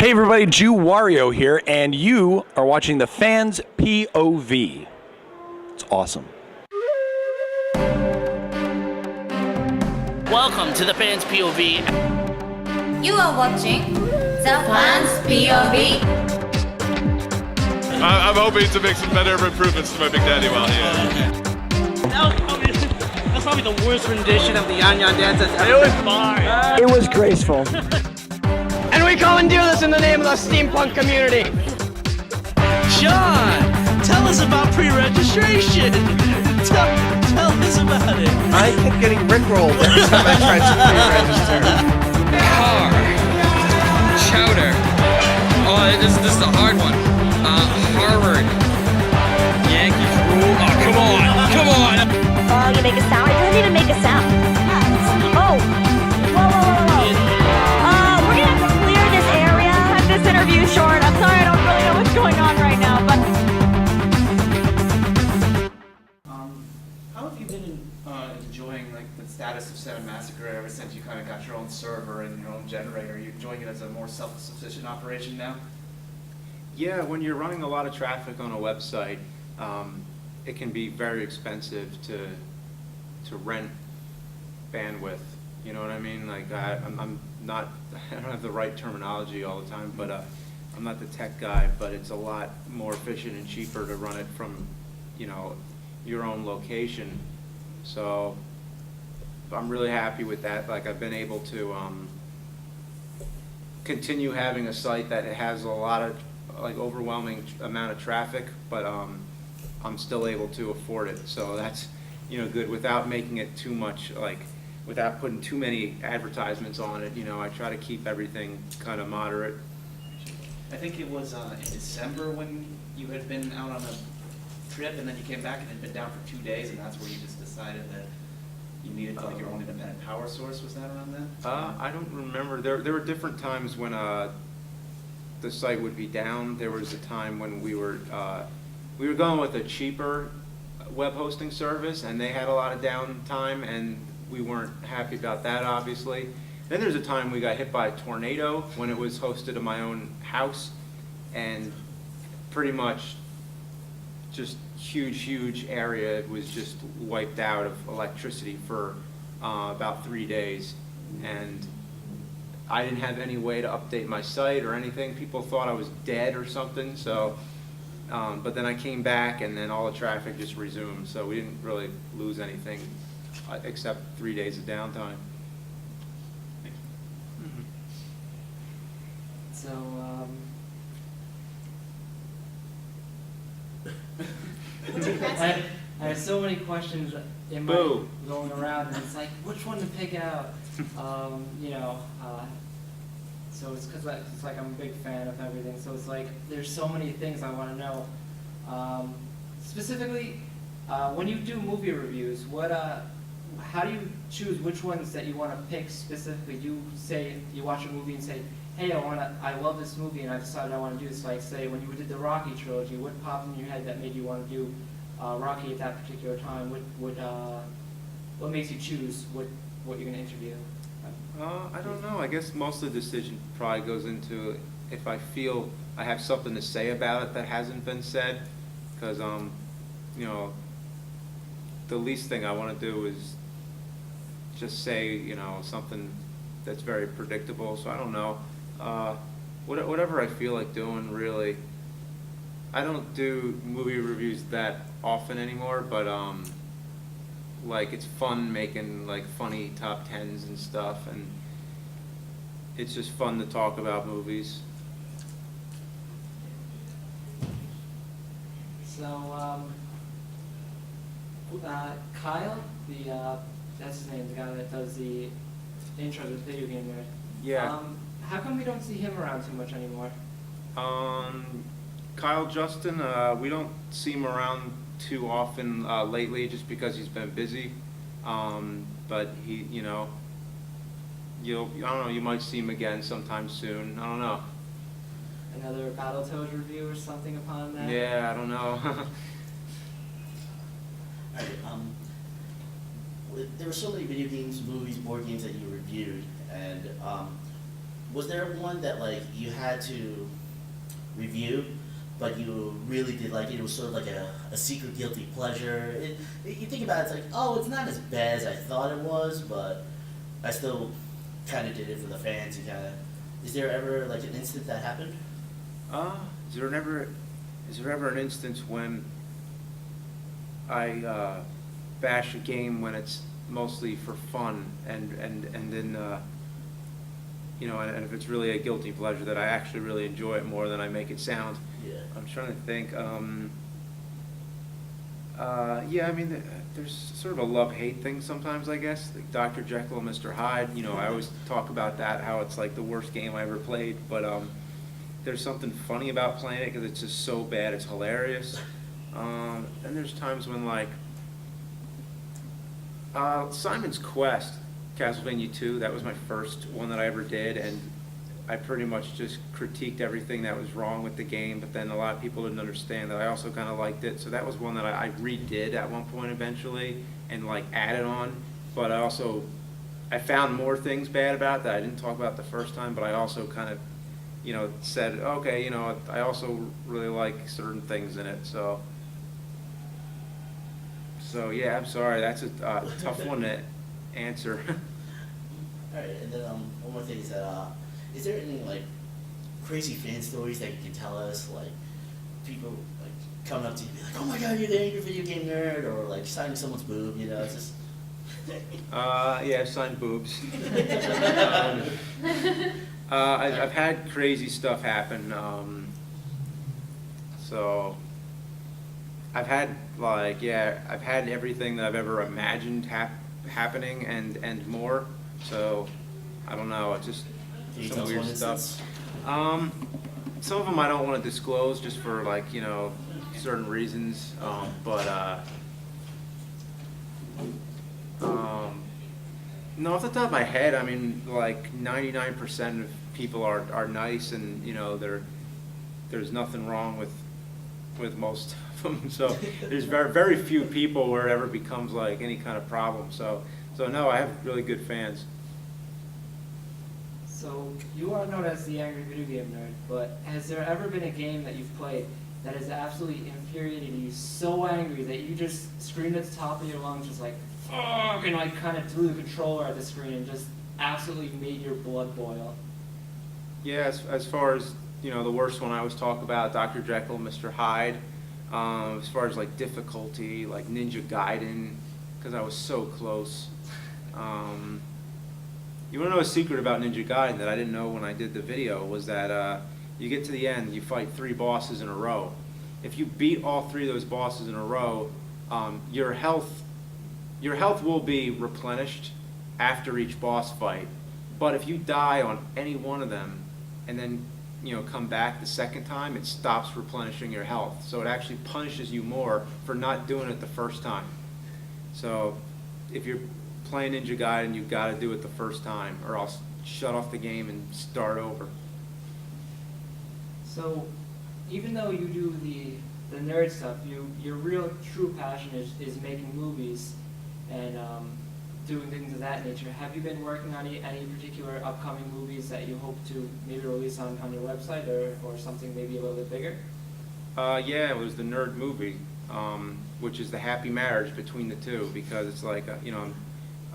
Hey everybody, Jew Wario here, and you are watching the Fans POV. It's awesome. Welcome to the Fans POV. You are watching the Fans POV. I'm hoping to make some better improvements to my Big Daddy while here. That's probably the worst rendition of the Yan Yan dance that's ever been. It was graceful. And we commandeer this in the name of the steampunk community. John, tell us about pre-registration. Tell us about it. I kept getting rickrolled every time I tried to pre-register. Car. Chowder. Oh, this is a hard one. Harvard. Yankees rule. Oh, come on. Oh, you make a sound? It doesn't even make a sound. Oh. Whoa. We're gonna have to clear this area. Cut this interview short. I'm sorry, I don't really know what's going on right now, but. How have you been enjoying like the status of Seven Massacre ever since you kind of got your own server and your own generator? Are you enjoying it as a more self-sufficient operation now? Yeah, when you're running a lot of traffic on a website, it can be very expensive to rent bandwidth. You know what I mean? Like I'm not, I don't have the right terminology all the time, but I'm not the tech guy. But it's a lot more efficient and cheaper to run it from, your own location. So I'm really happy with that. Like I've been able to continue having a site that has a lot of overwhelming amount of traffic, but I'm still able to afford it. So that's good without making it too much, without putting too many advertisements on it. I try to keep everything kind of moderate. I think it was in December when you had been out on a trip and then you came back and had been down for 2 days, and that's where you just decided that you needed your own independent power source. Was that around then? I don't remember. There were different times when the site would be down. There was a time when we were going with a cheaper web hosting service, and they had a lot of downtime, and we weren't happy about that, obviously. Then there's a time we got hit by a tornado when it was hosted in my own house, and pretty much just huge area. It was just wiped out of electricity for about 3 days, and I didn't have any way to update my site or anything. People thought I was dead or something. So, but then I came back, and then all the traffic just resumed. So we didn't really lose anything except 3 days of downtime. So, I have so many questions in my going around, and it's like, which one to pick out? So it's because it's like I'm a big fan of everything. So it's like there's so many things I want to know. Specifically, when you do movie reviews, how do you choose which ones that you want to pick specifically? You say you watch a movie and say, hey, I love this movie and I decided I want to do this. Like say when you did the Rocky trilogy, what popped in your head that made you want to do Rocky at that particular time? What makes you choose what you're going to interview? I don't know. I guess most of the decision probably goes into if I feel I have something to say about it that hasn't been said, because the least thing I want to do is just say something that's very predictable. So I don't know. Whatever I feel like doing, really. I don't do movie reviews that often anymore, but it's fun making funny top 10s and stuff, and it's just fun to talk about movies. So Kyle, that's his name, the guy that does the intro to the video game nerd. Yeah. How come we don't see him around too much anymore? Kyle Justin, we don't see him around too often lately, just because he's been busy. But he, I don't know, you might see him again sometime soon. I don't know. Another Battletoads review or something upon that? Yeah, I don't know. There were so many video games, movies, board games that you reviewed, and was there one that like you had to review, but you really did like it? It was sort of like a secret guilty pleasure. You think about it, it's like, oh, it's not as bad as I thought it was, but I still kind of did it for the fans. And kind of, is there ever like an instant that happened? Is there ever an instance when I bash a game when it's mostly for fun and then you know, and if it's really a guilty pleasure that I actually really enjoy it more than I make it sound? Yeah. I'm trying to think. Yeah, I mean, there's sort of a love-hate thing sometimes, I guess. Like Dr. Jekyll and Mr. Hyde, you know, I always talk about that, how it's like the worst game I ever played, but there's something funny about playing it because it's just so bad, it's hilarious. And there's times when, like, Simon's Quest, Castlevania 2, that was my first one that I ever did, and I pretty much just critiqued everything that was wrong with the game, but then a lot of people didn't understand that I also kind of liked it, so that was one that I redid at one point eventually, and like added on, but I found more things bad about it that I didn't talk about the first time, but I also kind of, you know, said, okay, you know, I also really like certain things in it, so yeah, I'm sorry, that's a tough one to answer. Alright, and then one more thing is that, is there any like crazy fan stories that you can tell us, like people like coming up to you and be like, oh my god, you're the angry video game nerd, or like signing someone's boob, you know, it's just... Yeah, I've signed boobs. I've had crazy stuff happen, so I've had like, yeah, I've had everything that I've ever imagined happening and more, so I don't know, it's just some weird stuff. Some of them I don't want to disclose just for like, you know, certain reasons, but no, off the top of my head, I mean, like 99% of people are nice, and you know, there's nothing wrong with most of them. So there's very few people where it ever becomes like any kind of problem. So no, I have really good fans. So you are known as the angry video game nerd, but has there ever been a game that you've played that has absolutely infuriated you, so angry that you just screamed at the top of your lungs, just like, fuck, and like kind of threw the controller at the screen and just absolutely made your blood boil? Yeah, as far as, you know, the worst one I always talk about, Dr. Jekyll, Mr. Hyde. As far as like difficulty, like Ninja Gaiden, because I was so close. You want to know a secret about Ninja Gaiden that I didn't know when I did the video, was that you get to the end, you fight 3 bosses in a row. If you beat all 3 of those bosses in a row, your health will be replenished after each boss fight. But if you die on any one of them and then, you know, come back the second time, it stops replenishing your health. So it actually punishes you more for not doing it the first time. So if you're playing Ninja Gaiden, you've got to do it the first time, or else shut off the game and start over. So even though you do the nerd stuff, your real true passion is making movies and doing things of that nature. Have you been working on any particular upcoming movies that you hope to maybe release on your website, or something maybe a little bit bigger? Yeah, it was the nerd movie, which is the happy marriage between the two, because it's like, you know,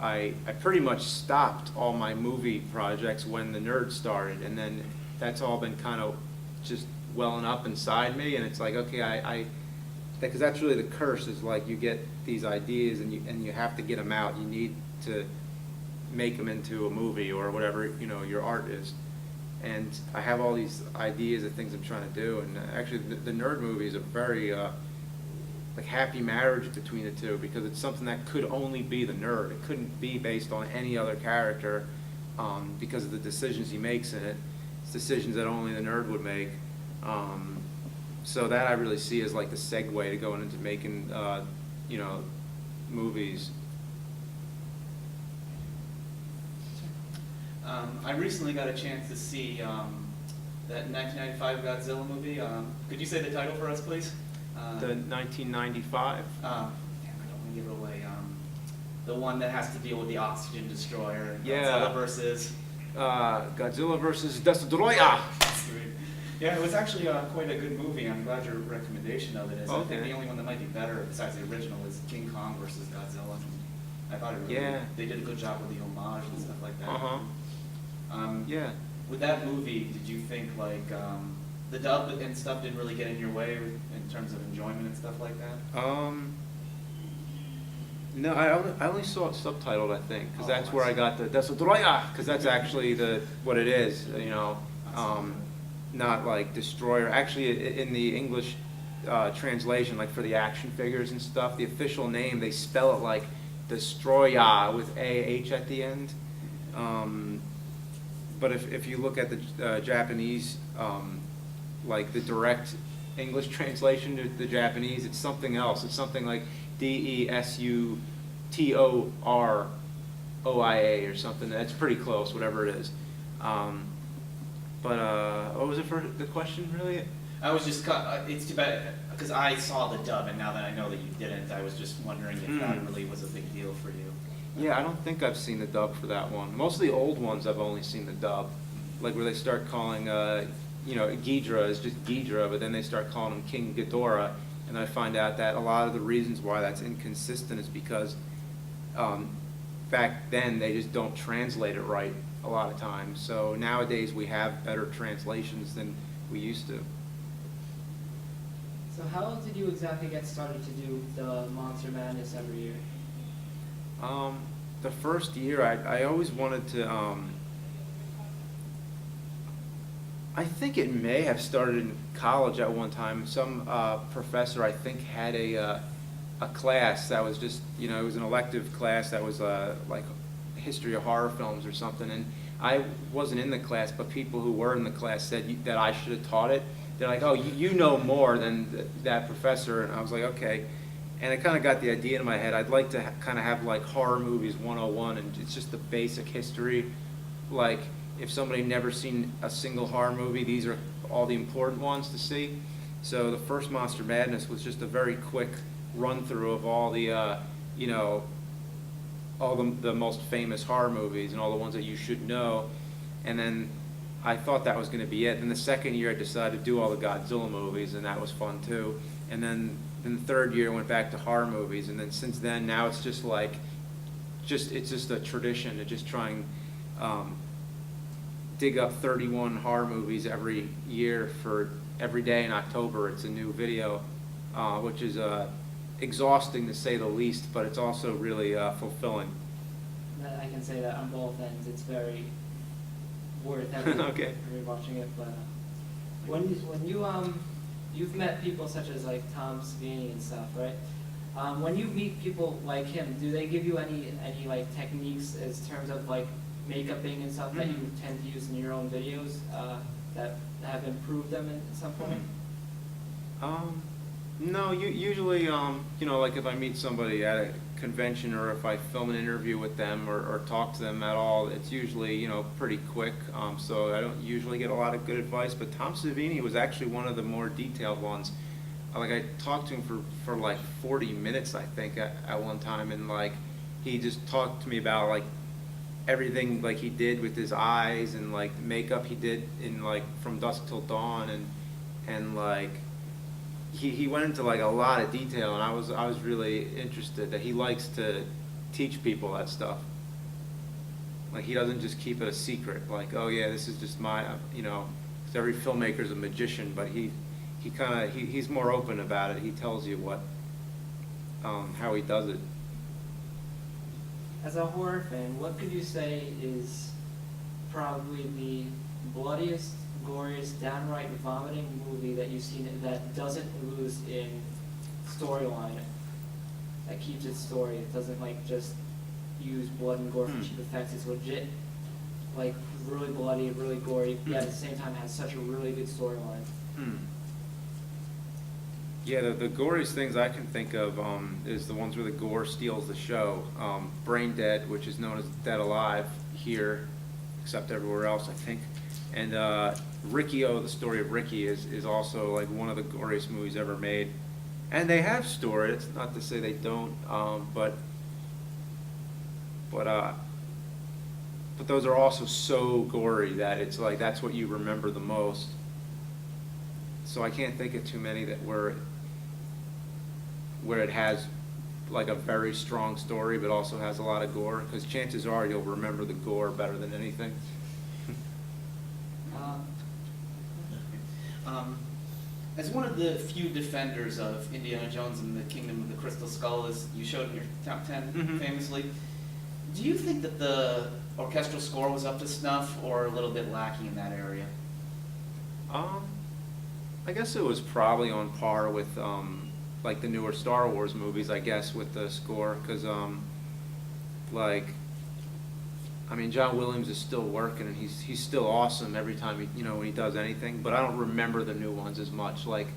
I pretty much stopped all my movie projects when the nerd started, and then that's all been kind of just welling up inside me, and it's like, okay, because that's really the curse, is like you get these ideas and you have to get them out. You need to make them into a movie or whatever, you know, your art is. And I have all these ideas of things I'm trying to do, and actually the nerd movie is a very like happy marriage between the two, because it's something that could only be the nerd. It couldn't be based on any other character, because of the decisions he makes in it. It's decisions that only the nerd would make. So that I really see as like the segue to going into making, you know, movies. I recently got a chance to see that 1995 Godzilla movie. Could you say the title for us, please? The 1995? Damn, I don't want to give it away. The one that has to deal with the oxygen destroyer. Yeah. Godzilla versus... Godzilla versus Destroyer. Yeah, it was actually quite a good movie. I'm glad your recommendation of it is. I think Okay. the only one that might be better besides the original is King Kong versus Godzilla. I thought it really, Yeah. they did a good job with the homage and stuff like that. Yeah. With that movie, did you think like the dub and stuff didn't really get in your way in terms of enjoyment and stuff like that? No, I only saw it subtitled, I think, because Oh, that's I where I see. got the Destroyer, because that's actually what it is, you know, not like Destroyer. Actually, in the English translation, like for the action figures and stuff, the official name, they spell it like Destroyer with A-H at the end. But if you look at the Japanese, like the direct English translation to the Japanese, it's something else. It's something like Destroria or something. That's pretty close, whatever it is. But what was it for the question, really? I was just, it's too bad, because I saw the dub, and now that I know that you didn't, I was just wondering if that really was a big deal for you. Yeah, I don't think I've seen the dub for that one. Most of the old ones I've only seen the dub, like where they start calling, you know, Ghidra is just Ghidra, but then they start calling him King Ghidorah, and I find out that a lot of the reasons why that's inconsistent is because back then they just don't translate it right a lot of times. So nowadays we have better translations than we used to. So how did you exactly get started to do the Monster Madness every year? The first year I always wanted to, I think it may have started in college at one time. Some professor, I think, had a class that was just, you know, it was an elective class that was like history of horror films or something. And I wasn't in the class, but people who were in the class said that I should have taught it. They're like, oh, you know more than that professor. And I was like, okay. And I kind of got the idea in my head. I'd like to kind of have like horror movies 101, and it's just the basic history. Like, if somebody never seen a single horror movie, these are all the important ones to see. So the first Monster Madness was just a very quick run through of all the, you know, all the most famous horror movies and all the ones that you should know. And then I thought that was going to be it. Then the second year I decided to do all the Godzilla movies, and that was fun too. And then the third year I went back to horror movies, and then since then now it's just like, it's just a tradition to just try and dig up 31 horror movies every year for every day in October. It's a new video, which is exhausting to say the least, but it's also really fulfilling. I can say that on both ends. It's very worth Okay. watching it. But when you've met people such as like Tom Savini and stuff, right? When you meet people like him, do they give you any like techniques as terms of like makeuping and stuff that you tend to use in your own videos that have improved them at some point? No, usually, you know, like if I meet somebody at a convention or if I film an interview with them or talk to them at all, it's usually, you know, pretty quick. So I don't usually get a lot of good advice, but Tom Savini was actually one of the more detailed ones. Like I talked to him for like 40 minutes, I think, at one time, and like he just talked to me about like everything like he did with his eyes and like the makeup he did in like From Dusk Till Dawn, and like he went into like a lot of detail, and I was really interested that he likes to teach people that stuff. Like he doesn't just keep it a secret, like, oh yeah, this is just my, you know, 'cause every filmmaker's a magician, but he's more open about it. He tells you what, how he does it. As a horror fan, what could you say is probably the bloodiest, goriest, downright vomiting movie that you've seen that doesn't lose in storyline, that keeps its story? It doesn't like just use blood and gore for cheap effects. It's legit, like really bloody, really gory, yet at the same time has such a really good storyline. Yeah, the goriest things I can think of is the ones where the gore steals the show. Brain Dead, which is known as Dead Alive here, except everywhere else, I think. And Riccio, the story of Ricky, is also like one of the goriest movies ever made. And they have story. It's not to say they don't, but but those are also so gory that it's like that's what you remember the most. So I can't think of too many that where it has like a very strong story but also has a lot of gore, because chances are you'll remember the gore better than anything. As one of the few defenders of Indiana Jones and the Kingdom of the Crystal Skull, as you showed in your top 10 famously, do you think that the orchestral score was up to snuff or a little bit lacking in that area? I guess it was probably on par with like the newer Star Wars movies, I guess, with the score, because like, I mean, John Williams is still working, and he's still awesome every time when he does anything. But I don't remember the new ones as much. Like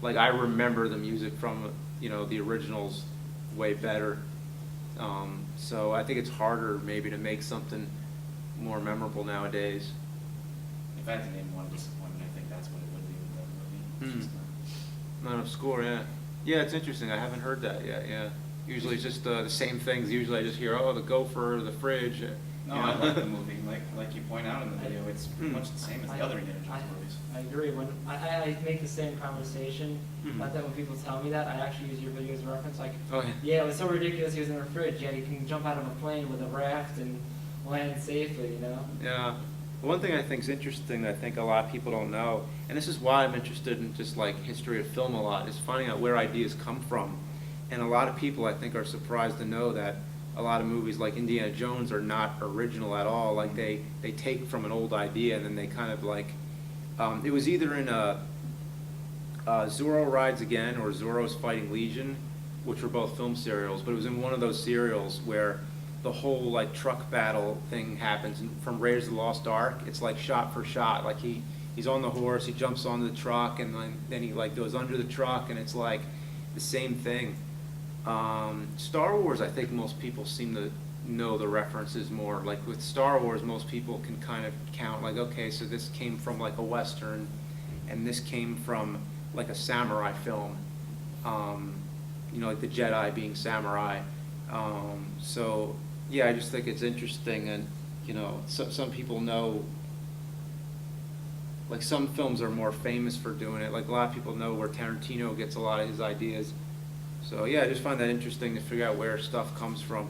I remember the music from the originals way better. So I think it's harder maybe to make something more memorable nowadays. If I had to name one disappointment, I think that's what it would be with that movie. Not enough score, yeah. Yeah, it's interesting. I haven't heard that yet. Yeah. Usually it's just the same things. Usually I just hear, oh, the gopher, the fridge. No, I like the movie. Like you point out in the video, it's pretty much the same as the other Indiana Jones movies. I agree. When I make the same conversation, not that when people tell me that, I actually use your video as a reference. Like, yeah, it was so ridiculous he was in a fridge. Yeah, you can jump out of a plane with a raft and land safely, Yeah. One thing I think is interesting that I think a lot of people don't know, and this is why I'm interested in just like history of film a lot, is finding out where ideas come from. And a lot of people I think are surprised to know that a lot of movies like Indiana Jones are not original at all. Like they take from an old idea and then they kind of like, it was either in Zorro Rides Again or Zorro's Fighting Legion, which were both film serials, but it was in one of those serials where the whole like truck battle thing happens, and from Raiders of the Lost Ark, it's like shot for shot. Like he's on the horse, he jumps on the truck, and then he like goes under the truck, and it's like the same thing. Star Wars, I think most people seem to know the references more. Like with Star Wars, most people can kind of count like, okay, so this came from like a Western, and this came from like a samurai film, like the Jedi being samurai. So yeah, I just think it's interesting, and some people know, like some films are more famous for doing it. Like a lot of people know where Tarantino gets a lot of his ideas. So yeah, I just find that interesting to figure out where stuff comes from.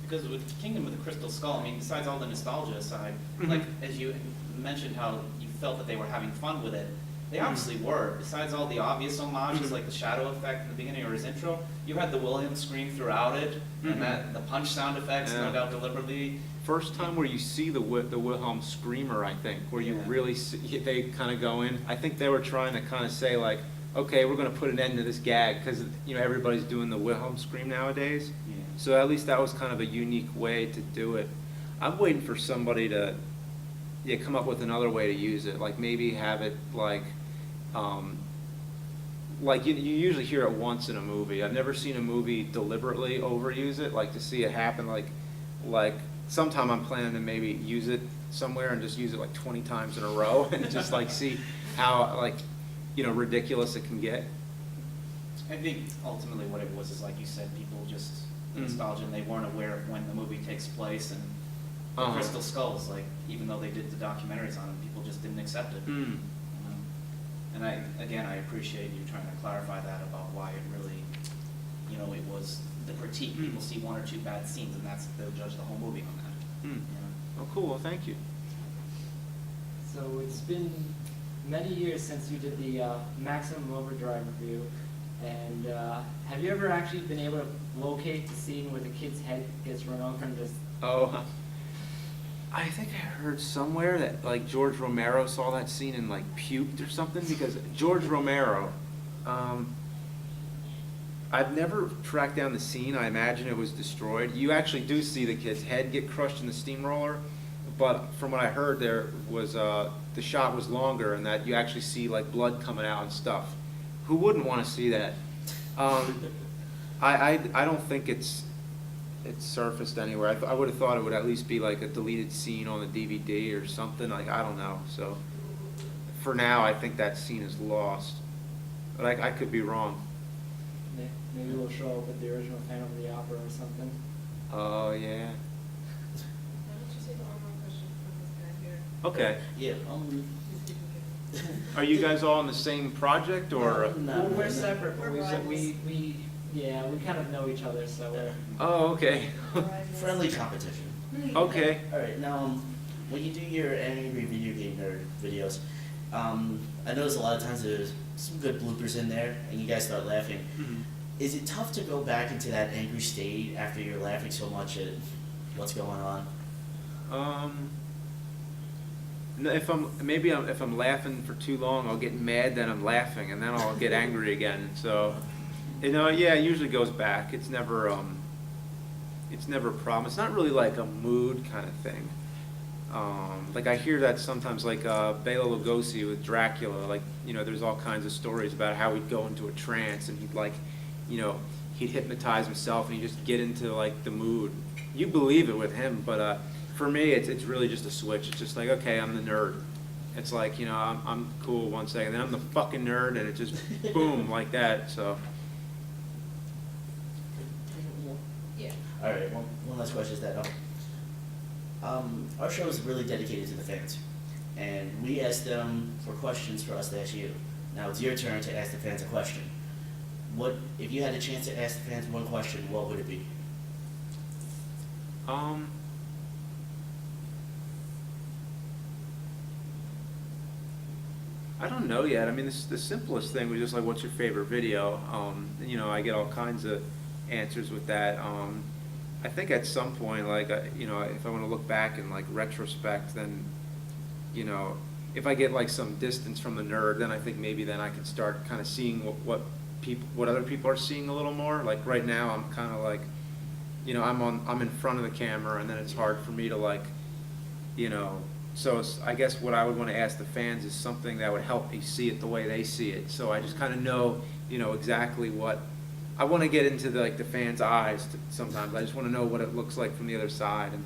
Because with Kingdom of the Crystal Skull, I mean, besides all the nostalgia aside, like as you mentioned how you felt that they were having fun with it, they obviously were. Besides all the obvious homages, like the shadow effect in the beginning or his intro, you had the William scream throughout it, and the punch sound effects, no doubt deliberately. First time where you see the Wilhelm screamer, I think, where you really see, they kind of go in. I think they were trying to kind of say like, okay, we're going to put an end to this gag, because everybody's doing the Wilhelm scream nowadays. Yeah. So at least that was kind of a unique way to do it. I'm waiting for somebody to come up with another way to use it. Like maybe have it like you usually hear it once in a movie. I've never seen a movie deliberately overuse it. Like to see it happen like sometime I'm planning to maybe use it somewhere and just use it like 20 times in a row and just like see how ridiculous it can get. I think ultimately what it was is, like you said, people just the nostalgia, and they weren't aware of when the movie takes place, and the Crystal Skulls, like even though they did the documentaries on it, people just didn't accept it. And I appreciate you trying to clarify that about why it really, it was the critique. People see one or two bad scenes, and they'll judge the whole movie on that. Oh, cool. Well, thank you. So it's been many years since you did the Maximum Overdrive review, and have you ever actually been able to locate the scene where the kid's head gets run over and just... Oh, I think I heard somewhere that like George Romero saw that scene and like puked or something, because George Romero, I've never tracked down the scene. I imagine it was destroyed. You actually do see the kid's head get crushed in the steamroller, but from what I heard, there was the shot was longer, and that you actually see like blood coming out and stuff. Who wouldn't want to see that? I don't think it's surfaced anywhere. I would have thought it would at least be like a deleted scene on the DVD or something. Like I don't know. So for now, I think that scene is lost, but I could be wrong. Maybe we'll show up at the original Phantom of the Opera or something. Oh yeah. Okay. Yeah. Are you guys all on the same project, or? No, Well, we're no. separate, but we kind of know each other, so we're. Oh, okay. Friendly competition. Okay. All right. Now, when you do your angry video game nerd videos, I notice a lot of times there's some good bloopers in there, and you guys start laughing. Mhm. Is it tough to go back into that angry state after you're laughing so much at what's going on? No, if I'm laughing for too long, I'll get mad that I'm laughing, and then I'll get angry again. So, yeah, it usually goes back. It's never a problem. It's not really like a mood kind of thing. Like I hear that sometimes, like Bela Lugosi with Dracula. Like there's all kinds of stories about how he'd go into a trance and he'd hypnotize himself and he'd just get into like the mood. You believe it with him, but for me, it's really just a switch. It's just like, okay, I'm the nerd. It's like, I'm cool 1 second, then I'm the fucking nerd, and it just boom like that. So. Yeah. All right. One last question is that our show is really dedicated to the fans, and we ask them for questions for us to ask you. Now it's your turn to ask the fans a question. What if you had a chance to ask the fans one question? What would it be? I don't know yet. I mean, the simplest thing was just like, what's your favorite video? I get all kinds of answers with that. I think at some point, like, if I want to look back in like retrospect, then, if I get like some distance from the nerd, then I think maybe then I can start kind of seeing what other people are seeing a little more. Like right now, I'm kind of like, I'm in front of the camera, and then it's hard for me to like, So I guess what I would want to ask the fans is something that would help me see it the way they see it. So I just kind of know, exactly what I want to get into the fans' eyes. Sometimes I just want to know what it looks like from the other side. And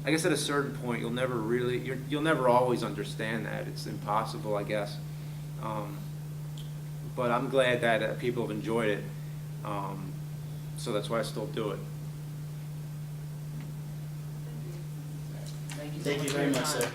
I guess at a certain point, you'll never always understand that. It's impossible, I guess. But I'm glad that people have enjoyed it. So that's why I still do it. Thank you very much, sir.